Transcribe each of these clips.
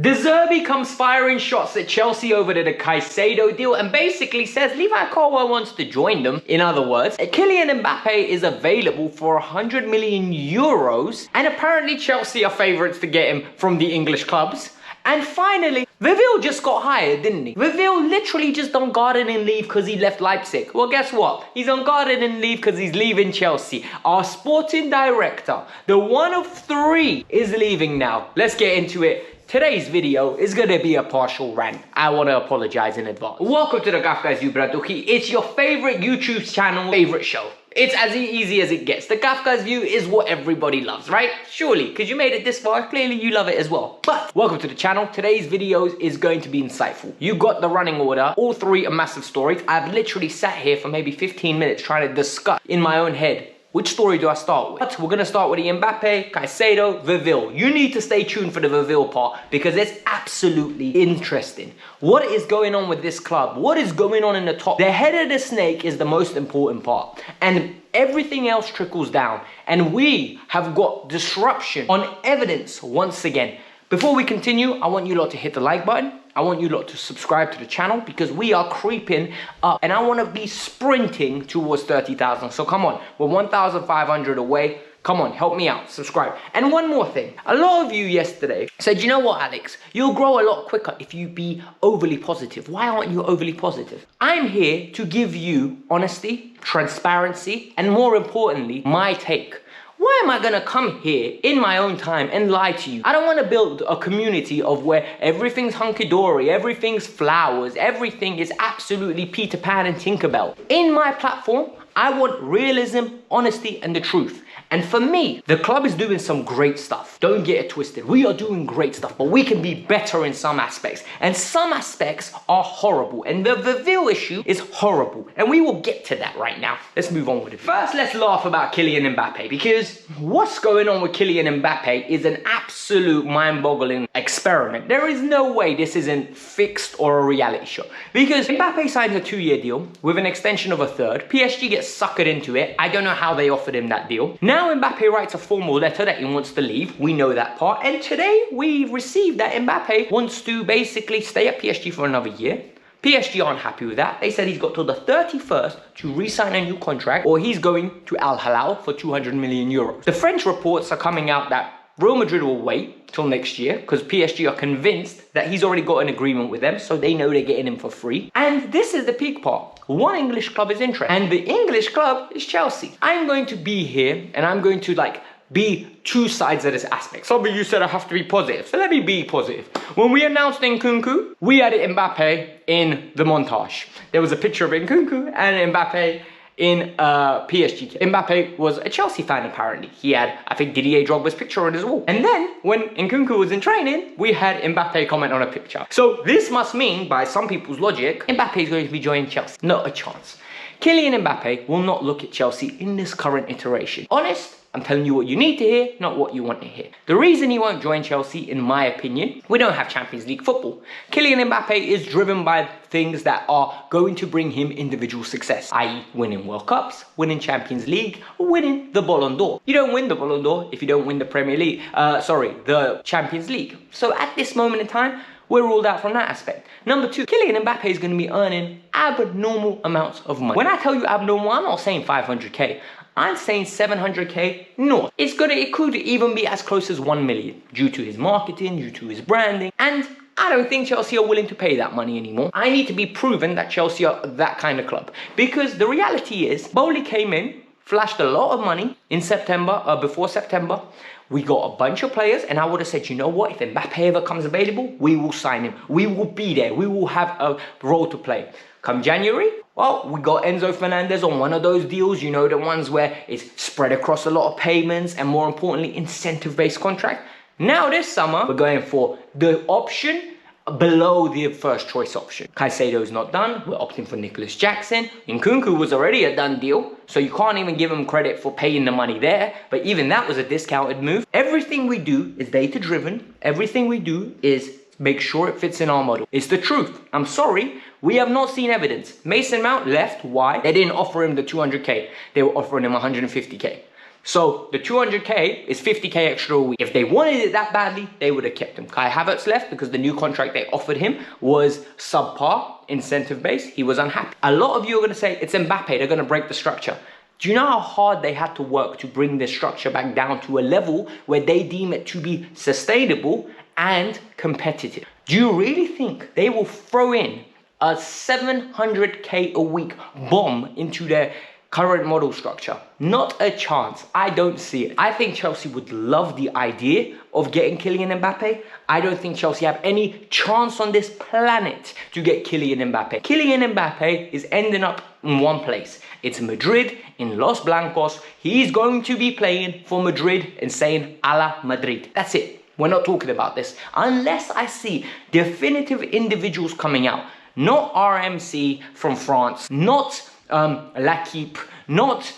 The Zerbi comes firing shots at Chelsea over the Caicedo deal and basically says Levi Colwill wants to join them. In other words, Kylian Mbappe is available for 100 million euros and apparently Chelsea are favourites to get him from the English clubs. And finally, Vivell just got hired, didn't he? Vivell literally just on gardening leave because he left Leipzig. Well, guess what? He's on gardening leave because he's leaving Chelsea. Our sporting director, the one of three, is leaving now. Let's get into it. Today's video is going to be a partial rant. I want to apologize in advance. Welcome to the Kavkas View, braduki. It's your favorite YouTube channel, favorite show. It's as easy as it gets. The Kavkas View is what everybody loves, right? Surely, because you made it this far, clearly you love it as well. But welcome to the channel. Today's video is going to be insightful. You got the running order. All three are massive stories. I've literally sat here for maybe 15 minutes trying to discuss in my own head. Which story do I start with? But we're going to start with the Mbappe, Caicedo, Vivell. You need to stay tuned for the Vivell part because it's absolutely interesting. What is going on with this club? What is going on in the top? The head of the snake is the most important part. And everything else trickles down. And we have got disruption on evidence once again. Before we continue, I want you lot to hit the like button. I want you lot to subscribe to the channel because we are creeping up and I want to be sprinting towards 30,000. So come on, we're 1,500 away. Come on, help me out, subscribe. And one more thing, a lot of you yesterday said, you know what, Alex, you'll grow a lot quicker if you be overly positive. Why aren't you overly positive? I'm here to give you honesty, transparency, and more importantly, my take. Why am I going to come here in my own time and lie to you? I don't want to build a community of where everything's hunky-dory, everything's flowers, everything is absolutely Peter Pan and Tinkerbell. In my platform, I want realism, honesty, and the truth. And for me, the club is doing some great stuff. Don't get it twisted. We are doing great stuff, but we can be better in some aspects. And some aspects are horrible. And the Vivell issue is horrible. And we will get to that right now. Let's move on with it. First, let's laugh about Kylian Mbappe because what's going on with Kylian Mbappe is an absolute mind-boggling experiment. There is no way this isn't fixed or a reality show. Because Mbappe signs a 2-year deal with an extension of a third. PSG gets suckered into it. I don't know how they offered him that deal. Now Mbappe writes a formal letter that he wants to leave. We know that part. And today we received that Mbappe wants to basically stay at PSG for another year. PSG aren't happy with that. They said he's got till the 31st to re-sign a new contract or he's going to Al Hilal for 200 million euros. The French reports are coming out that Real Madrid will wait till next year because PSG are convinced that he's already got an agreement with them, so they know they're getting him for free. And this is the peak part. One English club is interested, and the English club is Chelsea. I'm going to be here, and I'm going to be two sides of this aspect. Some of you said I have to be positive, so let me be positive. When we announced Nkunku, we had Mbappe in the montage. There was a picture of Nkunku and Mbappe in PSG. Mbappe was a Chelsea fan apparently. He had, I think, Didier Drogba's picture on his wall. And then when Nkunku was in training, we had Mbappe comment on a picture. So this must mean, by some people's logic, Mbappe is going to be joining Chelsea. Not a chance. Kylian Mbappe will not look at Chelsea in this current iteration. Honest, I'm telling you what you need to hear, not what you want to hear. The reason he won't join Chelsea, in my opinion, we don't have Champions League football. Kylian Mbappe is driven by things that are going to bring him individual success, i.e. winning World Cups, winning Champions League, or winning the Ballon d'Or. You don't win the Ballon d'Or if you don't win the Premier League, the Champions League. So at this moment in time, we're ruled out from that aspect. Number two, Kylian Mbappe is going to be earning abnormal amounts of money. When I tell you abnormal, I'm not saying 500k. I'm saying 700k north. It could even be as close as 1 million due to his marketing, due to his branding. And I don't think Chelsea are willing to pay that money anymore. I need to be proven that Chelsea are that kind of club. Because the reality is, Bowley came in, flashed a lot of money in September, before September. We got a bunch of players and I would have said, you know what, if Mbappe ever comes available, we will sign him. We will be there. We will have a role to play. Come January, well, we got Enzo Fernandez on one of those deals, you know, the ones where it's spread across a lot of payments and more importantly, incentive-based contract. Now this summer, we're going for the option below the first choice option. Caicedo's not done. We're opting for Nicholas Jackson. Nkunku was already a done deal, so you can't even give him credit for paying the money there. But even that was a discounted move. Everything we do is data-driven. Everything we do is make sure it fits in our model. It's the truth. I'm sorry, we have not seen evidence. Mason Mount left. Why? They didn't offer him the 200k. They were offering him 150k. So the 200k is 50k extra a week. If they wanted it that badly, they would have kept him. Kai Havertz left because the new contract they offered him was subpar, incentive based. He was unhappy. A lot of you are going to say it's Mbappe, they're going to break the structure. Do you know how hard they had to work to bring this structure back down to a level where they deem it to be sustainable and competitive? Do you really think they will throw in a 700k a week bomb into their current model structure? Not a chance. I don't see it. I think Chelsea would love the idea of getting Kylian Mbappe. I don't think Chelsea have any chance on this planet to get Kylian Mbappe. Kylian Mbappe is ending up in one place. It's Madrid, in Los Blancos. He's going to be playing for Madrid and saying a la Madrid. That's it. We're not talking about this unless I see definitive individuals coming out. Not RMC from France, not L'Equipe, not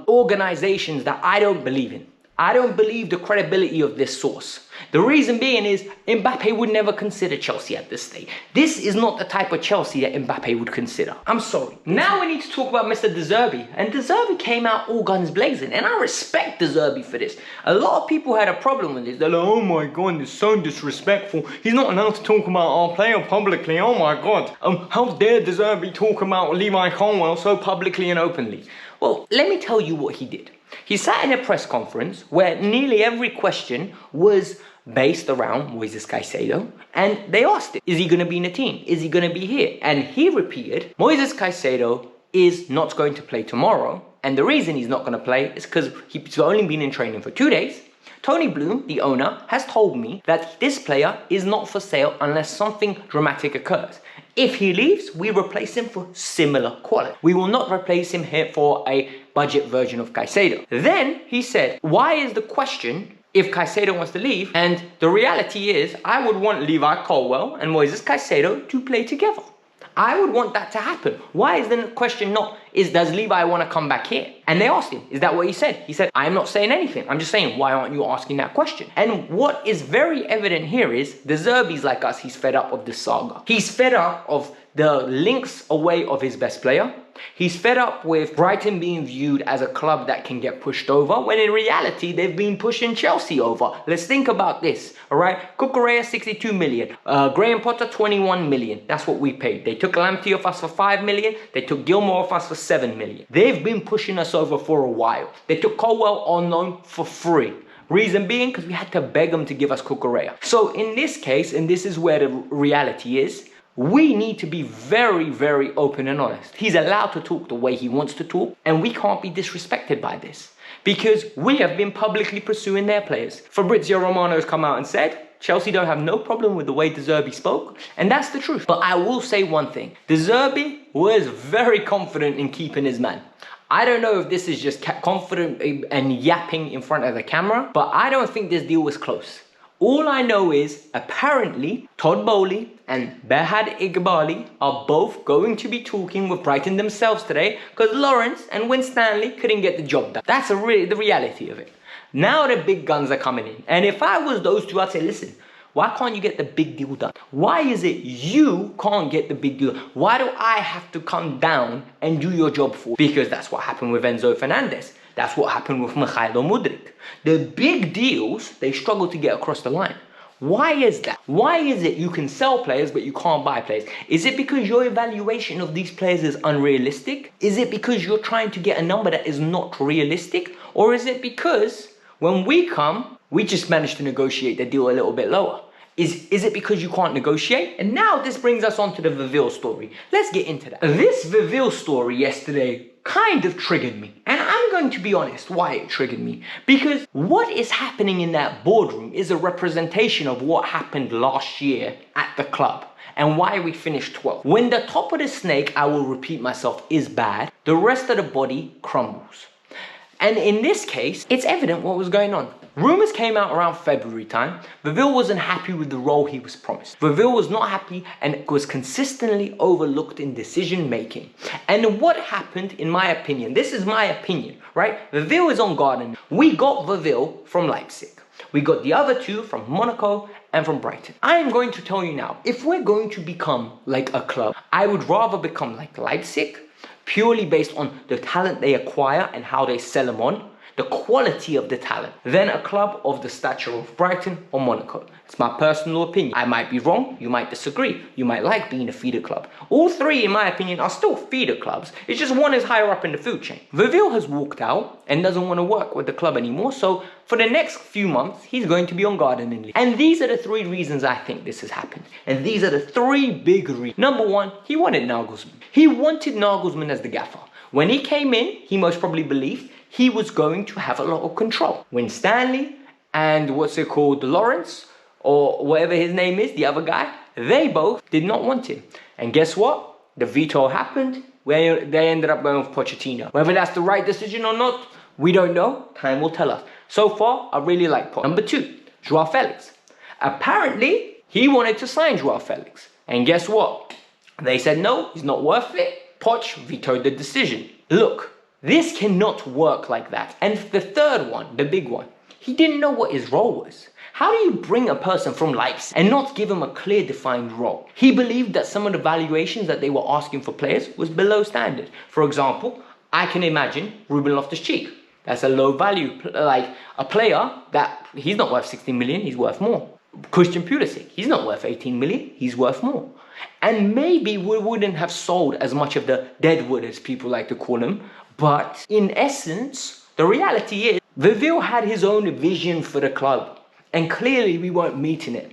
organizations that I don't believe in. I don't believe the credibility of this source. The reason being is Mbappe would never consider Chelsea at this stage. This is not the type of Chelsea that Mbappe would consider. I'm sorry. Now we need to talk about Mr. Zerbi. And Zerbi came out all guns blazing. And I respect Zerbi for this. A lot of people had a problem with this. They're like, oh my God, it's so disrespectful. He's not allowed to talk about our player publicly. Oh my God. How dare Zerbi talk about Levi Colwill so publicly and openly? Well, let me tell you what he did. He sat in a press conference where nearly every question was based around Moises Caicedo, and they asked him, is he going to be in the team? Is he going to be here? And he repeated, Moises Caicedo is not going to play tomorrow, and the reason he's not going to play is because he's only been in training for 2 days. Tony Bloom, the owner, has told me that this player is not for sale unless something dramatic occurs. If he leaves, we replace him for similar quality. We will not replace him here for a budget version of Caicedo. Then he said, why is the question if Caicedo wants to leave? And the reality is, I would want Levi Colwill and Moises Caicedo to play together. I would want that to happen. Why is the question not, does Levi want to come back here? And they asked him, is that what he said? He said, I'm not saying anything. I'm just saying, why aren't you asking that question? And what is very evident here is, Zerbi's like us, he's fed up of this saga. He's fed up of the links away of his best player. He's fed up with Brighton being viewed as a club that can get pushed over, when in reality, they've been pushing Chelsea over. Let's think about this, all right? Cucurella, 62 million. Graham Potter, 21 million. That's what we paid. They took Lamptey off us for 5 million. They took Gilmour off us for 7 million. They've been pushing us over for a while. They took Colwill on loan for free. Reason being, because we had to beg them to give us Cucurella. So in this case, and this is where the reality is, we need to be very, very open and honest. He's allowed to talk the way he wants to talk, and we can't be disrespected by this because we have been publicly pursuing their players. Fabrizio Romano has come out and said, Chelsea don't have no problem with the way Zerbi spoke, and that's the truth. But I will say one thing. Zerbi was very confident in keeping his man. I don't know if this is just confident and yapping in front of the camera, but I don't think this deal was close. All I know is, apparently, Todd Bowley and Berhad Iqbali are both going to be talking with Brighton themselves today because Lawrence and Winstanley couldn't get the job done. That's the reality of it. Now the big guns are coming in. And if I was those two, I'd say, listen, why can't you get the big deal done? Why is it you can't get the big deal? Why do I have to come down and do your job for you? Because that's what happened with Enzo Fernandez. That's what happened with Mikhailo Mudryk. The big deals, they struggle to get across the line. Why is that? Why is it you can sell players but you can't buy players? Is it because your evaluation of these players is unrealistic? Is it because you're trying to get a number that is not realistic? Or is it because when we come, we just managed to negotiate the deal a little bit lower? Is it because you can't negotiate? And now this brings us on to the Vivell story. Let's get into that. This Vivell story yesterday kind of triggered me. And I'm going to be honest why it triggered me. Because what is happening in that boardroom is a representation of what happened last year at the club and why we finished 12th. When the top of the snake, I will repeat myself, is bad, the rest of the body crumbles. And in this case, it's evident what was going on. Rumours came out around February time. Vivell wasn't happy with the role he was promised. Vivell was not happy and was consistently overlooked in decision making. And what happened, in my opinion, this is my opinion, right? Vivell is on garden. We got Vivell from Leipzig. We got the other two from Monaco and from Brighton. I am going to tell you now, if we're going to become like a club, I would rather become like Leipzig, purely based on the talent they acquire and how they sell them on, the quality of the talent, than a club of the stature of Brighton or Monaco. It's my personal opinion. I might be wrong, you might disagree, you might like being a feeder club. All three, in my opinion, are still feeder clubs. It's just one is higher up in the food chain. Vivell has walked out and doesn't want to work with the club anymore, so for the next few months, he's going to be on gardening leave. And these are the three reasons I think this has happened. And these are the three big reasons. Number one, he wanted Nagelsmann. He wanted Nagelsmann as the gaffer. When he came in, he most probably believed he was going to have a lot of control. When Stanley and Lawrence, or whatever his name is, the other guy, they both did not want him. And guess what? The veto happened, where they ended up going with Pochettino. Whether that's the right decision or not, we don't know. Time will tell us. So far, I really like Poch. Number two, Joao Felix. Apparently, he wanted to sign Joao Felix. And guess what? They said no, he's not worth it. Poch vetoed the decision. Look, this cannot work like that. And the third one, the big one, he didn't know what his role was. How do you bring a person from Leipzig and not give him a clear defined role? He believed that some of the valuations that they were asking for players was below standard. For example, I can imagine Ruben Loftus-Cheek. That's a low value, like a player that he's not worth 16 million, he's worth more. Christian Pulisic, he's not worth 18 million, he's worth more. And maybe we wouldn't have sold as much of the deadwood, as people like to call him. But in essence, the reality is, Vivell had his own vision for the club. And clearly we weren't meeting it.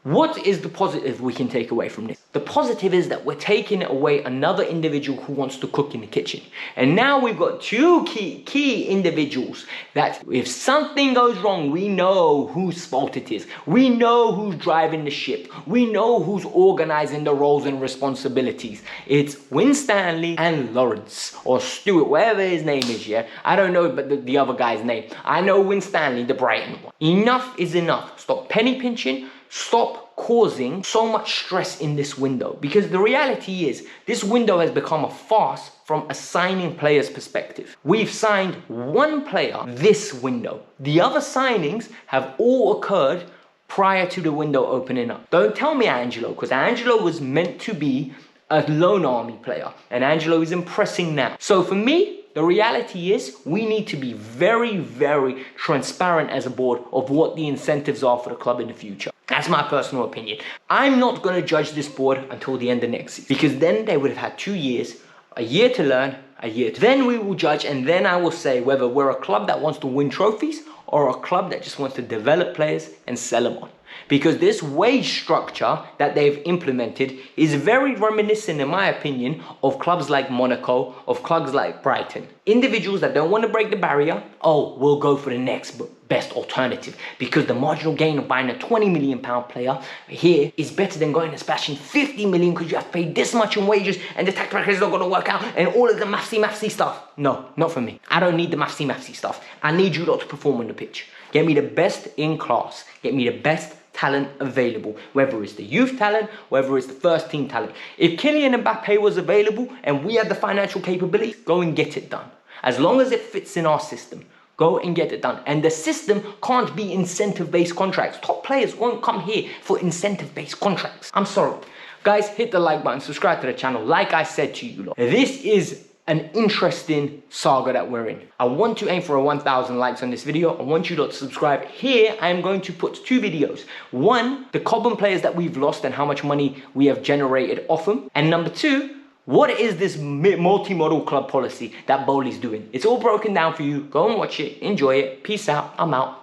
What is the positive we can take away from this? The positive is that we're taking away another individual who wants to cook in the kitchen. And now we've got two key individuals that if something goes wrong, we know whose fault it is. We know who's driving the ship. We know who's organizing the roles and responsibilities. It's Winstanley and Lawrence, or Stuart, whatever his name is, yeah? I don't know but the other guy's name. I know Winstanley, the Brighton one. Enough is enough. Stop penny pinching. Stop causing so much stress in this window, because the reality is this window has become a farce from a signing player's perspective. We've signed one player this window. The other signings have all occurred prior to the window opening up. Don't tell me Angelo, because Angelo was meant to be a loan army player and Angelo is impressing now. So for me, the reality is we need to be very, very transparent as a board of what the incentives are for the club in the future. That's my personal opinion. I'm not going to judge this board until the end of next season, because then they would have had 2 years, a year to learn, a year to... Then we will judge, and then I will say whether we're a club that wants to win trophies or a club that just wants to develop players and sell them on. Because this wage structure that they've implemented is very reminiscent, in my opinion, of clubs like Monaco, of clubs like Brighton. Individuals that don't want to break the barrier, oh, we'll go for the next best alternative, because the marginal gain of buying a £20 million player here is better than going and splashing 50 million because you have to pay this much in wages and the tax bracket is not going to work out and all of the mathsy stuff. No, not for me. I don't need the mathsy stuff. I need you lot to perform on the pitch. Get me the best in class. Get me the best talent available, whether it's the youth talent, whether it's the first team talent. If Kylian Mbappé was available and we had the financial capability, go and get it done. As long as it fits in our system, go and get it done. And the system can't be incentive-based contracts. Top players won't come here for incentive-based contracts. I'm sorry. Guys, hit the like button, subscribe to the channel. Like I said to you lot, this is an interesting saga that we're in. I want to aim for a 1,000 likes on this video. I want you lot to subscribe. Here, I'm going to put 2 videos. One, the Cobham players that we've lost and how much money we have generated off them. And number 2, what is this multi-model club policy that Bowley's doing? It's all broken down for you. Go and watch it. Enjoy it. Peace out. I'm out.